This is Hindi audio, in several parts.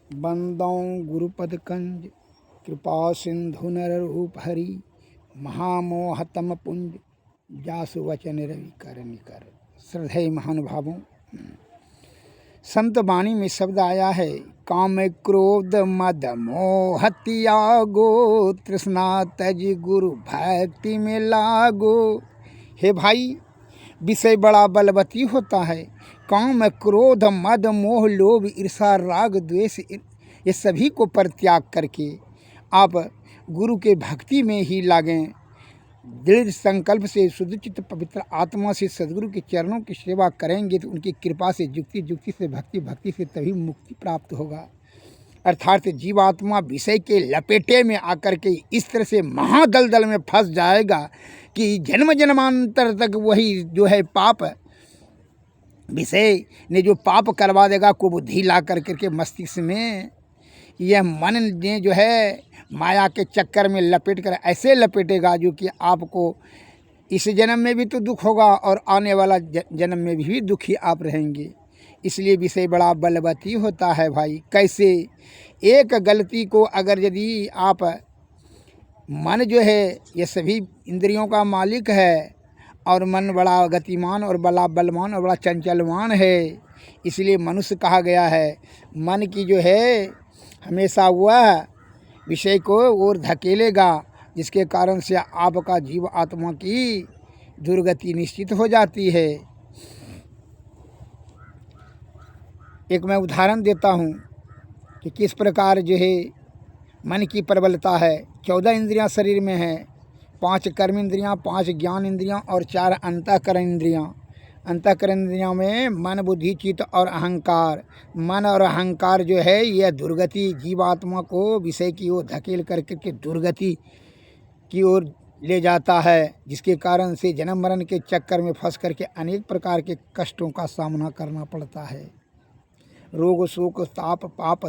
बंदों गुरुपद कंज कृपा सिंधु नर रूप हरि महामोहतम पुंज जासु वचन रवि कर निकर। श्रद्धेय महानुभावों, संत वाणी में शब्द आया है, काम क्रोध मद मोह त्यागो, तृष्णा तज गुरु भक्ति में लागो। हे भाई, विषय बड़ा बलवती होता है। काम क्रोध मद मोह लोभ ईर्षा राग द्वेष, ये सभी को परित्याग करके आप गुरु के भक्ति में ही लागें। दृढ़ संकल्प से शुद्ध चित्त पवित्र आत्मा से सदगुरु के चरणों की सेवा करेंगे तो उनकी कृपा से जुक्ति, जुक्ति से भक्ति, भक्ति से तभी मुक्ति प्राप्त होगा। अर्थात जीवात्मा विषय के लपेटे में आकर के इस तरह से महादलदल में फंस जाएगा कि जन्म जन्मांतर तक वही जो है पाप विषय ने जो पाप करवा देगा, को बुद्धि ला कर के मस्तिष्क में यह मन ने जो है माया के चक्कर में लपेट कर ऐसे लपेटेगा जो कि आपको इस जन्म में भी तो दुख होगा और आने वाला जन्म में भी दुखी आप रहेंगे। इसलिए विषय बड़ा बलवती होता है भाई। कैसे? एक गलती को अगर यदि आप, मन जो है ये सभी इंद्रियों का मालिक है और मन बड़ा गतिमान और बड़ा बलवान और बड़ा चंचलवान है। इसलिए मनुष्य कहा गया है। मन की जो है हमेशा वह विषय को और धकेलेगा, जिसके कारण से आपका जीव आत्मा की दुर्गति निश्चित हो जाती है। एक मैं उदाहरण देता हूँ कि किस प्रकार जो है मन की प्रबलता है। 14 इंद्रियां शरीर में है, 5 कर्म इंद्रियां, 5 ज्ञान इंद्रियां और 4 अंतःकरण इंद्रियां। अंतःकरण इंद्रियों में मन, बुद्धि, चित्त और अहंकार। मन और अहंकार जो है यह दुर्गति जीवात्मा को विषय की ओर धकेल करके दुर्गति की ओर ले जाता है, जिसके कारण से जन्म मरण के चक्कर में फंस करके अनेक प्रकार के कष्टों का सामना करना पड़ता है। रोग शोक ताप पाप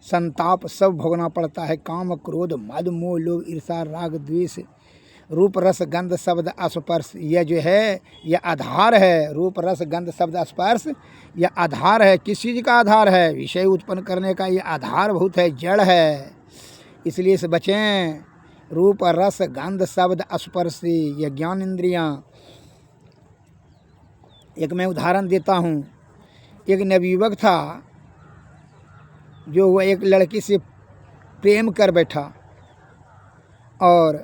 संताप सब भोगना पड़ता है। काम क्रोध मद मोह लोभ ईर्षा राग द्वेष, रूप रस गंध शब्द स्पर्श, यह जो है यह आधार है। रूप रस गंध शब्द स्पर्श यह आधार है। किस चीज़ का आधार है? विषय उत्पन्न करने का यह आधार बहुत है, जड़ है। इसलिए से बचें। रूप रस गंध शब्द स्पर्श यह ज्ञान इंद्रियां। एक मैं उदाहरण देता हूँ। एक नवयुवक था जो वह एक लड़की से प्रेम कर बैठा और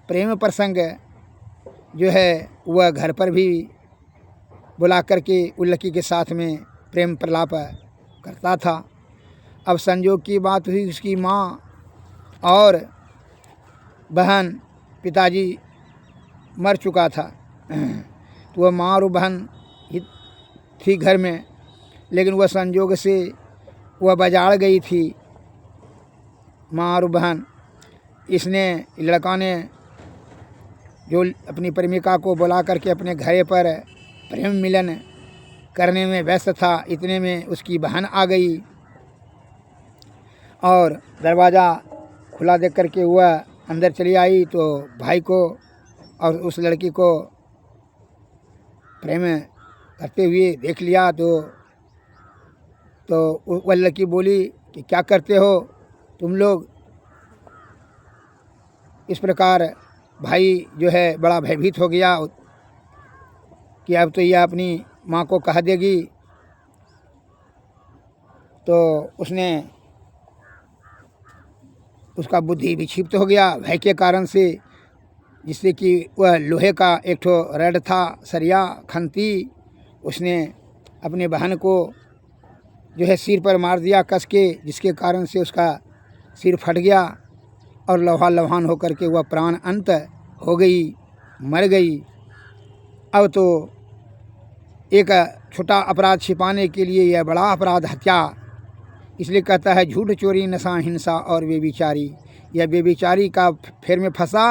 प्रेम प्रसंग जो है वह घर पर भी बुला करके उस लड़की के साथ में प्रेम प्रलाप करता था। अब संजोग की बात हुई, उसकी माँ और बहन, पिताजी मर चुका था, तो वह माँ और बहन ही थी घर में। लेकिन वह संजोग से वह बाजार गई थी माँ और बहन। इसने लड़का ने जो अपनी प्रेमिका को बुला करके अपने घर पर प्रेम मिलन करने में व्यस्त था, इतने में उसकी बहन आ गई और दरवाज़ा खुला देख करके वह अंदर चली आई। तो भाई को और उस लड़की को प्रेम करते हुए देख लिया। तो वह लड़की बोली कि क्या करते हो तुम लोग? इस प्रकार भाई जो है बड़ा भयभीत हो गया कि अब तो यह अपनी माँ को कह देगी। तो उसने, उसका बुद्धि विक्षिप्त हो गया भय के कारण से, जिससे कि वह लोहे का एक ठो रड था, सरिया खंती, उसने अपने बहन को जो है सिर पर मार दिया कस के, जिसके कारण से उसका सिर फट गया और लोहा लौहान होकर के वह प्राण अंत हो गई, मर गई। अब तो एक छोटा अपराध छिपाने के लिए यह बड़ा अपराध हत्या। इसलिए कहता है झूठ चोरी नशा हिंसा और बेविचारी। यह बेविचारी का फेर में फंसा,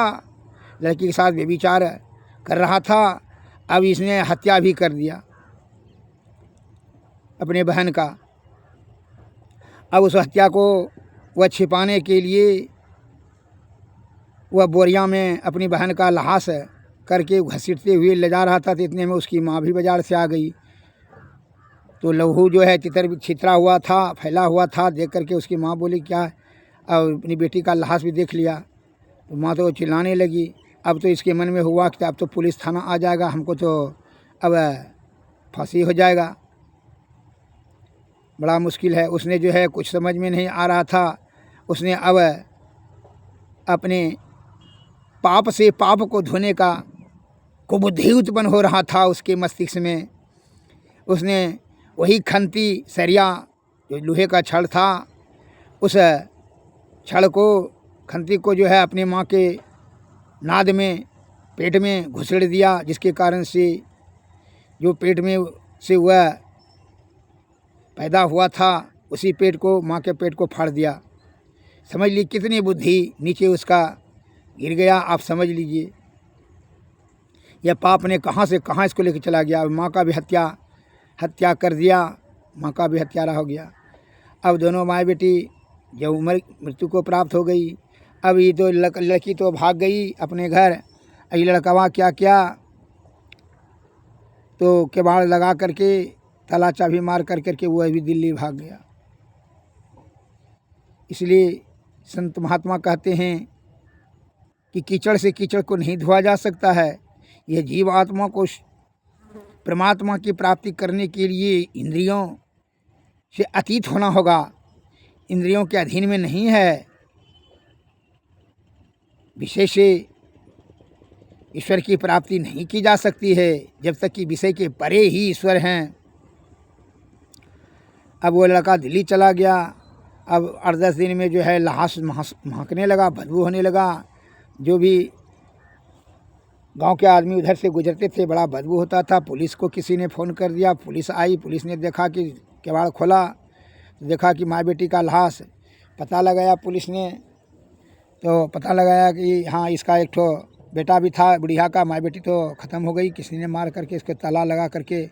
लड़की के साथ बेविचार कर रहा था, अब इसने हत्या भी कर दिया अपने बहन का। अब उस हत्या को वह छिपाने के लिए वह बोरिया में अपनी बहन का लाश करके घसीटते हुए ले जा रहा था। तो इतने में उसकी माँ भी बाजार से आ गई तो लहू जो है तितर छितरा हुआ था, फैला हुआ था। देख करके उसकी माँ बोली क्या, और अपनी बेटी का लाश भी देख लिया। तो माँ तो चिल्लाने लगी। अब तो इसके मन में हुआ कि अब तो पुलिस थाना आ जाएगा, हमको तो अब फांसी हो जाएगा, बड़ा मुश्किल है। उसने जो है कुछ समझ में नहीं आ रहा था। उसने अब अपने पाप से पाप को धोने का कुबुद्धि उत्पन्न हो रहा था उसके मस्तिष्क में। उसने वही खंती सरिया जो लोहे का छड़ था, उस छड़ को, खंती को जो है अपने माँ के नाद में, पेट में घुसेड़ दिया, जिसके कारण से जो पेट में से वह पैदा हुआ था उसी पेट को, माँ के पेट को फाड़ दिया। समझ ली कितनी बुद्धि नीचे उसका गिर गया, आप समझ लीजिए। यह पाप ने कहाँ से कहाँ इसको लेकर चला गया। माँ का भी हत्या कर दिया, माँ का भी हत्यारा हो गया। अब दोनों माँ बेटी जब उम्र मृत्यु को प्राप्त हो गई, अब ये तो लड़की तो भाग गई अपने घर। ये लड़कवा क्या क्या, तो किवाड़ लगा करके ताला चाबी मार कर करके वह भी दिल्ली भाग गया। इसलिए संत महात्मा कहते हैं कि कीचड़ से कीचड़ को नहीं धोया जा सकता है। यह जीव आत्मा को परमात्मा की प्राप्ति करने के लिए इंद्रियों से अतीत होना होगा, इंद्रियों के अधीन में नहीं है। विषय से ईश्वर की प्राप्ति नहीं की जा सकती है जब तक कि विषय के परे ही ईश्वर हैं। अब वो लड़का दिल्ली चला गया। अब 8-10 दिन में जो है लाश महकने लगा, बदबू होने लगा। जो भी गांव के आदमी उधर से गुजरते थे बड़ा बदबू होता था। पुलिस को किसी ने फ़ोन कर दिया, पुलिस आई, पुलिस ने देखा कि किवाड़ खोला तो देखा कि माँ बेटी का लाश। पता लगाया पुलिस ने, तो पता लगाया कि हाँ इसका एक ठो बेटा भी था, बुढ़िया का। माँ बेटी तो ख़त्म हो गई, किसी ने मार करके इसके ताला लगा करके।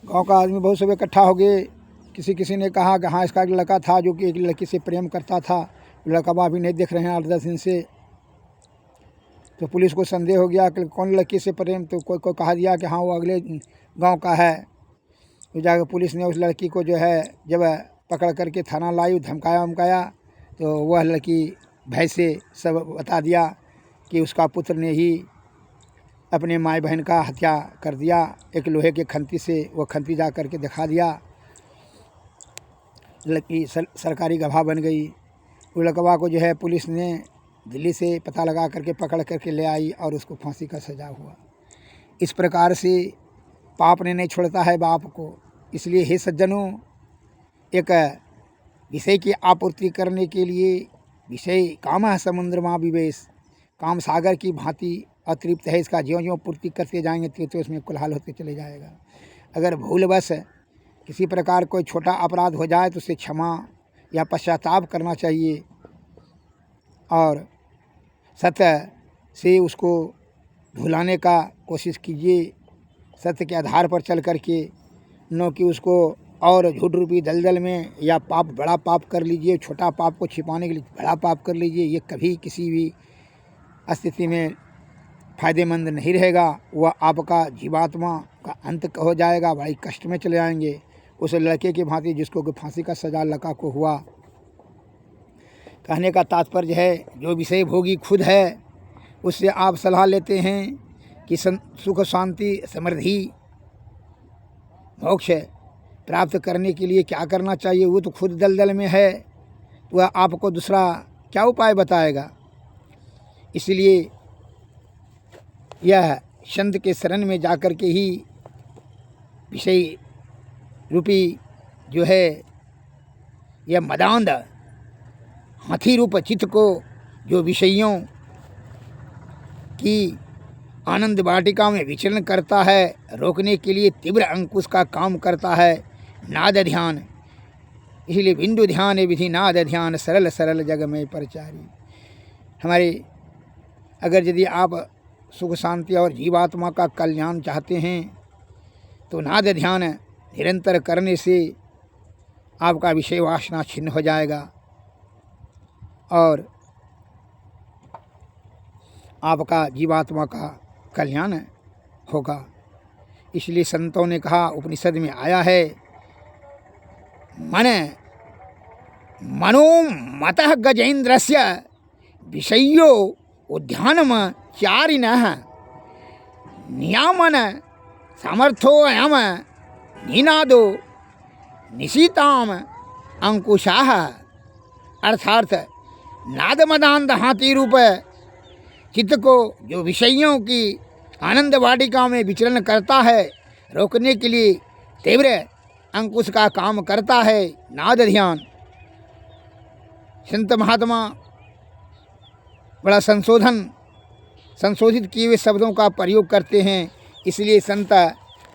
गांव का आदमी बहुत सब इकट्ठा हो गए। किसी ने कहा कि हाँ इसका एक लड़का था जो कि एक लड़की से प्रेम करता था, लड़का अभी नहीं देख रहे हैं 8-10 दिन से। तो पुलिस को संदेह हो गया कि कौन लड़की से प्रेम, तो कोई कहा दिया कि हाँ वो अगले गांव का है। तो जाकर पुलिस ने उस लड़की को जो है जब पकड़ करके थाना लाई, धमकाया उमकाया, तो वह लड़की भय से सब बता दिया कि उसका पुत्र ने ही अपने माँ बहन का हत्या कर दिया। एक लोहे के खंती से वो खंती जा करके दिखा दिया। लड़की सरकारी गवाह बन गई। वो लड़कवा को जो है पुलिस ने दिल्ली से पता लगा करके पकड़ करके ले आई और उसको फांसी का सजा हुआ। इस प्रकार से पाप ने नहीं छोड़ता है बाप को। इसलिए हे सज्जनों, एक विषय की आपूर्ति करने के लिए विषय काम है समुद्र माँ विवेश, काम सागर की भांति अतृप्त है। इसका ज्यों ज्यों पूर्ति करते जाएंगे तो इसमें कुलहाल होते चले जाएगा। अगर भूलवश किसी प्रकार कोई छोटा अपराध हो जाए तो उसे क्षमा या पश्चाताप करना चाहिए और सत्य से उसको भुलाने का कोशिश कीजिए। सत्य के आधार पर चल करके, न कि उसको और झूठ रूपी दलदल में या पाप, बड़ा पाप कर लीजिए, छोटा पाप को छिपाने के लिए बड़ा पाप कर लीजिए। ये कभी किसी भी स्थिति में फ़ायदेमंद नहीं रहेगा। वह आपका जीवात्मा का अंत हो जाएगा, बड़ी कष्ट में चले जाएंगे। उस लड़के की भांति जिसको कि फांसी का सजा लड़का को हुआ। कहने का तात्पर्य है जो विषय भोगी खुद है उससे आप सलाह लेते हैं कि सुख शांति समृद्धि मोक्ष प्राप्त करने के लिए क्या करना चाहिए। वो तो खुद दलदल में है, वह आपको दूसरा क्या उपाय बताएगा। इसलिए यह संत के शरण में जाकर के ही विषय रूपी जो है यह मदांध हाथी रूप चित्त को जो विषयों की आनंद वाटिका में विचरण करता है, रोकने के लिए तीव्र अंकुश का काम करता है नाद ध्यान। इसलिए बिंदु ध्यान विधि नाद ध्यान, सरल सरल जग में परचारी। हमारे अगर यदि आप सुख शांति और जीवात्मा का कल्याण चाहते हैं तो नाद ध्यान निरंतर करने से आपका विषय वासना छिन्न हो जाएगा और आपका जीवात्मा का कल्याण होगा। इसलिए संतों ने कहा, उपनिषद में आया है, मनो मतः गजेन्द्रस्य विषयो उद्यानम चारिणः नियामन समर्थो अयम निनादो निशीताम अंकुशाह। अर्थात नादमदांत हाथी रूप चित्त को जो विषयों की आनंद वाटिका में विचरण करता है, रोकने के लिए तीव्र अंकुश का काम करता है नाद ध्यान। संत महात्मा बड़ा संशोधित किए हुए शब्दों का प्रयोग करते हैं, इसलिए संत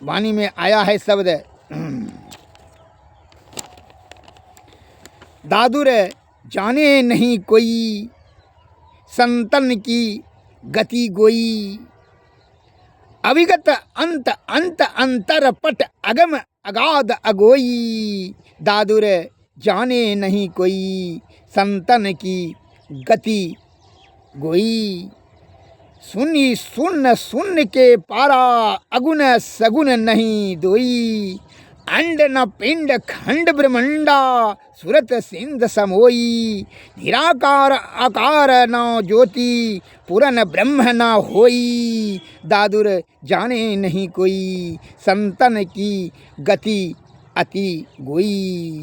वाणी में आया है शब्द, दादुर जाने नहीं कोई संतन की गति गोई, अविगत अंत अंत अंतर पट अगम अगाध अगोई। दादुर जाने नहीं कोई संतन की गति गोई, सुनी सुन सुन के पारा अगुन सगुन नहीं दोई। अंड न पिंड खंड ब्रह्मंडा सुरत सिंध समोई, निराकार आकार न ज्योति पूरन ब्रह्म न होई। दादुर जाने नहीं कोई संतन की गति अति गोई,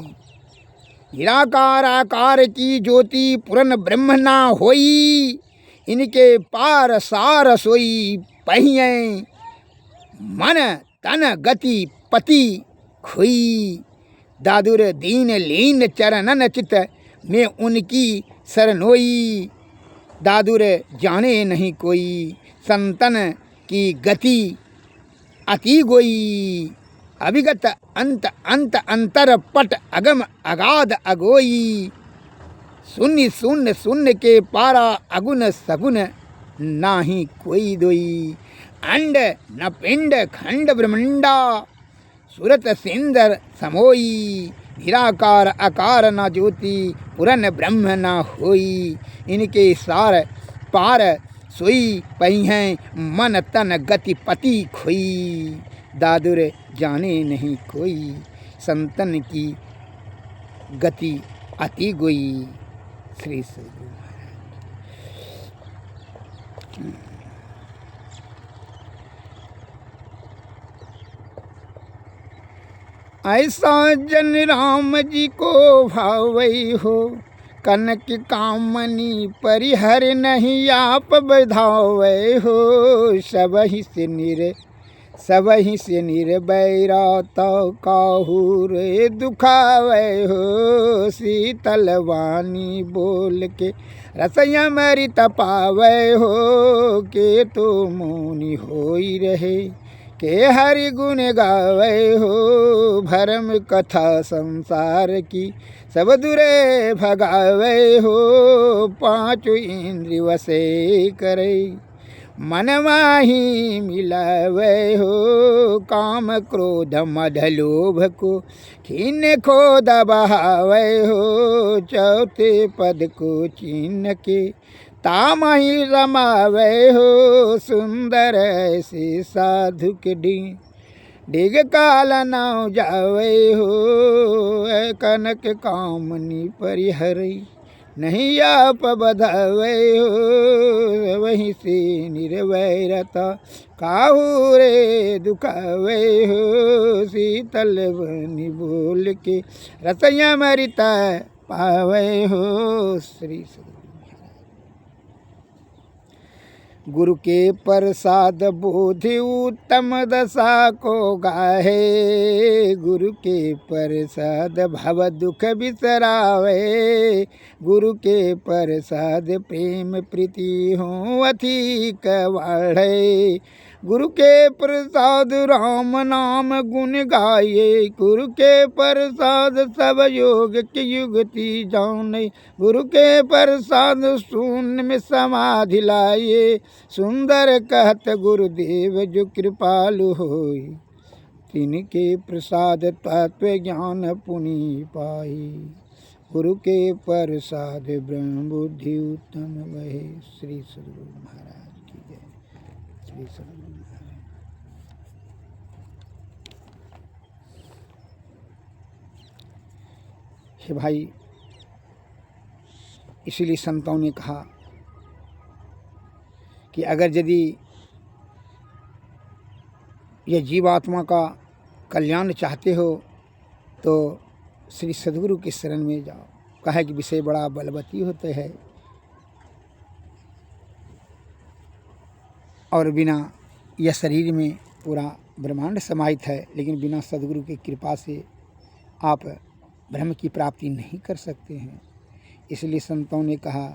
निराकार आकार की ज्योति पूरन ब्रह्म न होई। इनके पार सार सोई पहिए मन तन गति पति खोई। दादुर दीन लीन चरणन चित में उनकी शरणोई। दादुर जाने नहीं कोई संतन की गति अति गोई, अविगत अंत अंत अंतर पट अगम अगाध अगोई। शून्य शून्य शून्य के पारा अगुन सगुन नाही कोई दोई। अंड न पिंड खंड ब्रह्मंडा सुरत सिंदर समोई, निराकार आकार न ज्योति पुरन ब्रह्म न होई। इनके सार पार सोई पई हैं मन तन गति पति खोई। दादुर जाने नहीं कोई संतन की गति अति गोई। श्री सद्गुरु ऐसा जन राम जी को भावई हो, कनक कामनी परिहर नहीं आप बधावे हो। सबहि से निर्बैराता काहू रे दुखावे हो। शीतल वाणी बोल के रसया मृत पावे हो, के तो मुनि होई रहे के हरि गुण गावे हो। भरम कथा संसार की सब दुरे भगावे हो, पांचों इंद्रिय वसे करे मन माही मिलावे हो। काम क्रोध मद लोभ को खीन खो दबावे हो, चौथे पद को चीन के तामही रमावे हो। सुंदर ऐसे साधु के डिग काल नाव जावे हो। कनक कामनी परिहरी नहीं आप बधावे हो। वहीं से निर्वैरता काहू रे दुखावे हो। शीतल बनी बोल के रसया मृता पावे हो। श्री सद्गुरु गुरु के प्रसाद बोधि उत्तम दशा को गाहे। गुरु के प्रसाद भव दुख बिसरावे। गुरु के प्रसाद प्रेम प्रीति हो अधिक बढ़े। गुरु के प्रसाद राम नाम गुण गाये। गुरु के प्रसाद सब योग की युगति जाने। गुरु के प्रसाद शून्य में समाधि लाए। सुंदर कहत गुरुदेव जो कृपालु होई, तिनके प्रसाद तत्व ज्ञान पुनि पाई। गुरु के प्रसाद ब्रह्म बुद्धि उत्तम वहे। श्री सद्गुरु महाराज की जय। श्री सद्गुरु। हे भाई, इसीलिए संतों ने कहा कि अगर यदि यह जीवात्मा का कल्याण चाहते हो तो श्री सद्गुरु के शरण में जाओ। कहा कि विषय बड़ा बलवती होते है और बिना यह शरीर में पूरा ब्रह्मांड समाहित है, लेकिन बिना सद्गुरु की कृपा से आप ब्रह्म की प्राप्ति नहीं कर सकते हैं। इसलिए संतों ने कहा,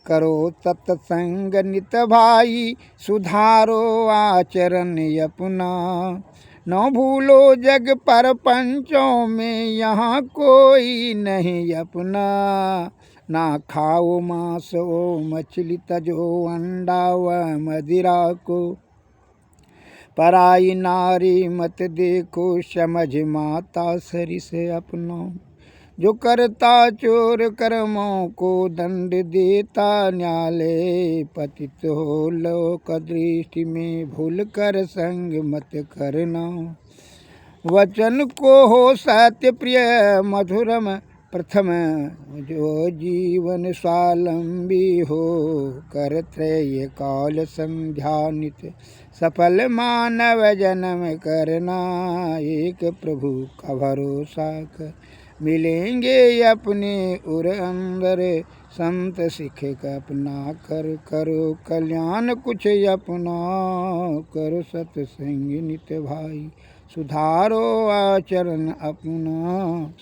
करो तत्संग नित भाई, सुधारो आचरण अपना, न भूलो जग पर पंचों में यहाँ कोई नहीं अपना, ना खाओ मांस ओ मछली तजो अंडा व मदिरा को, पराई नारी मत देखो समझ माता सरी से अपना, जो करता चोर कर्मों को दंड देता न्यायालय, पतित हो लोक दृष्टि में भूल कर संग मत करना, वचन को हो सत्य प्रिय मधुरम प्रथम, जो जीवन स्वावलंबी हो कर त्रय काल संध्या नित, सफल मानव जन्म करना, एक प्रभु का भरोसा कर मिलेंगे अपने उर अंदर, संत सिख का अपना कर, करो कल्याण कुछ अपना, करो सत्संग नित भाई, सुधारो आचरण अपना।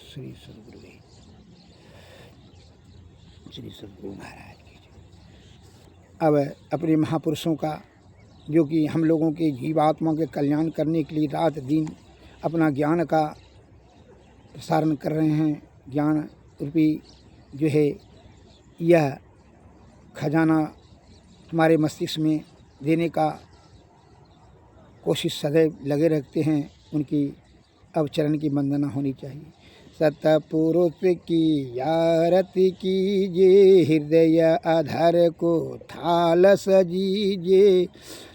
श्री सद्गुरु महाराज की जय। अब अपने महापुरुषों का, जो कि हम लोगों के जीवात्मा के कल्याण करने के लिए रात दिन अपना ज्ञान का प्रसारण कर रहे हैं, ज्ञान रूपी जो है यह खजाना हमारे मस्तिष्क में देने का कोशिश सदैव लगे रखते हैं, उनकी अब चरण की वंदना होनी चाहिए। सतपुरुष की आरती कीजिए, हृदय अधर को थाल सजीजे,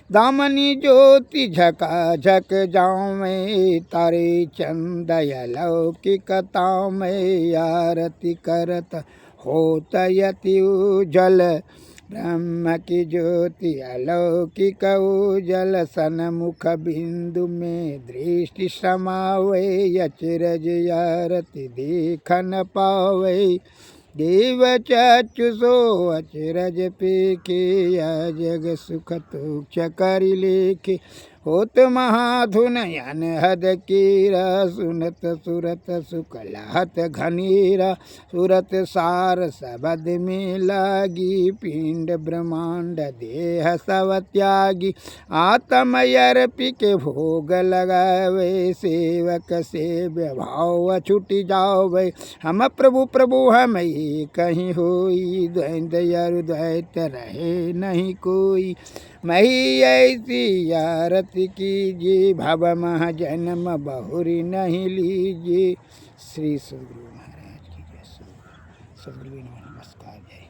दामनी ज्योति झका झक जाऊँ मैं, तारे चंदय लौकिकता में, आरती करत होत यति उजल, ब्रह्म की ज्योति अलौकिक उजल, सन्मुख बिंदु में दृष्टि समावे, अचरज आरती देख न पावे, देव चक्षु सो अचरज पेखे, जग सुख तुक्ष करि लेखे, होत महाधुन अनहद कीरा, सुनत सुरत सुख लहत घनीरा, सुरत सार सबद में लागी, पिंड ब्रह्मांड देह सब त्यागी, आत्म अर्पि के भोग लगावे, सेवक सेव्य भाव छुटी जावे, हम प्रभु प्रभु हम कहीं होई, द्वैत द्वैत रहे नहीं कोई, मही ऐसी आरती कीजिए, भव मह जन्म बहुरी नहीं लीजिए। श्री सद्गुरु महाराज की जय। सद्गुरु नमस्कार, जय।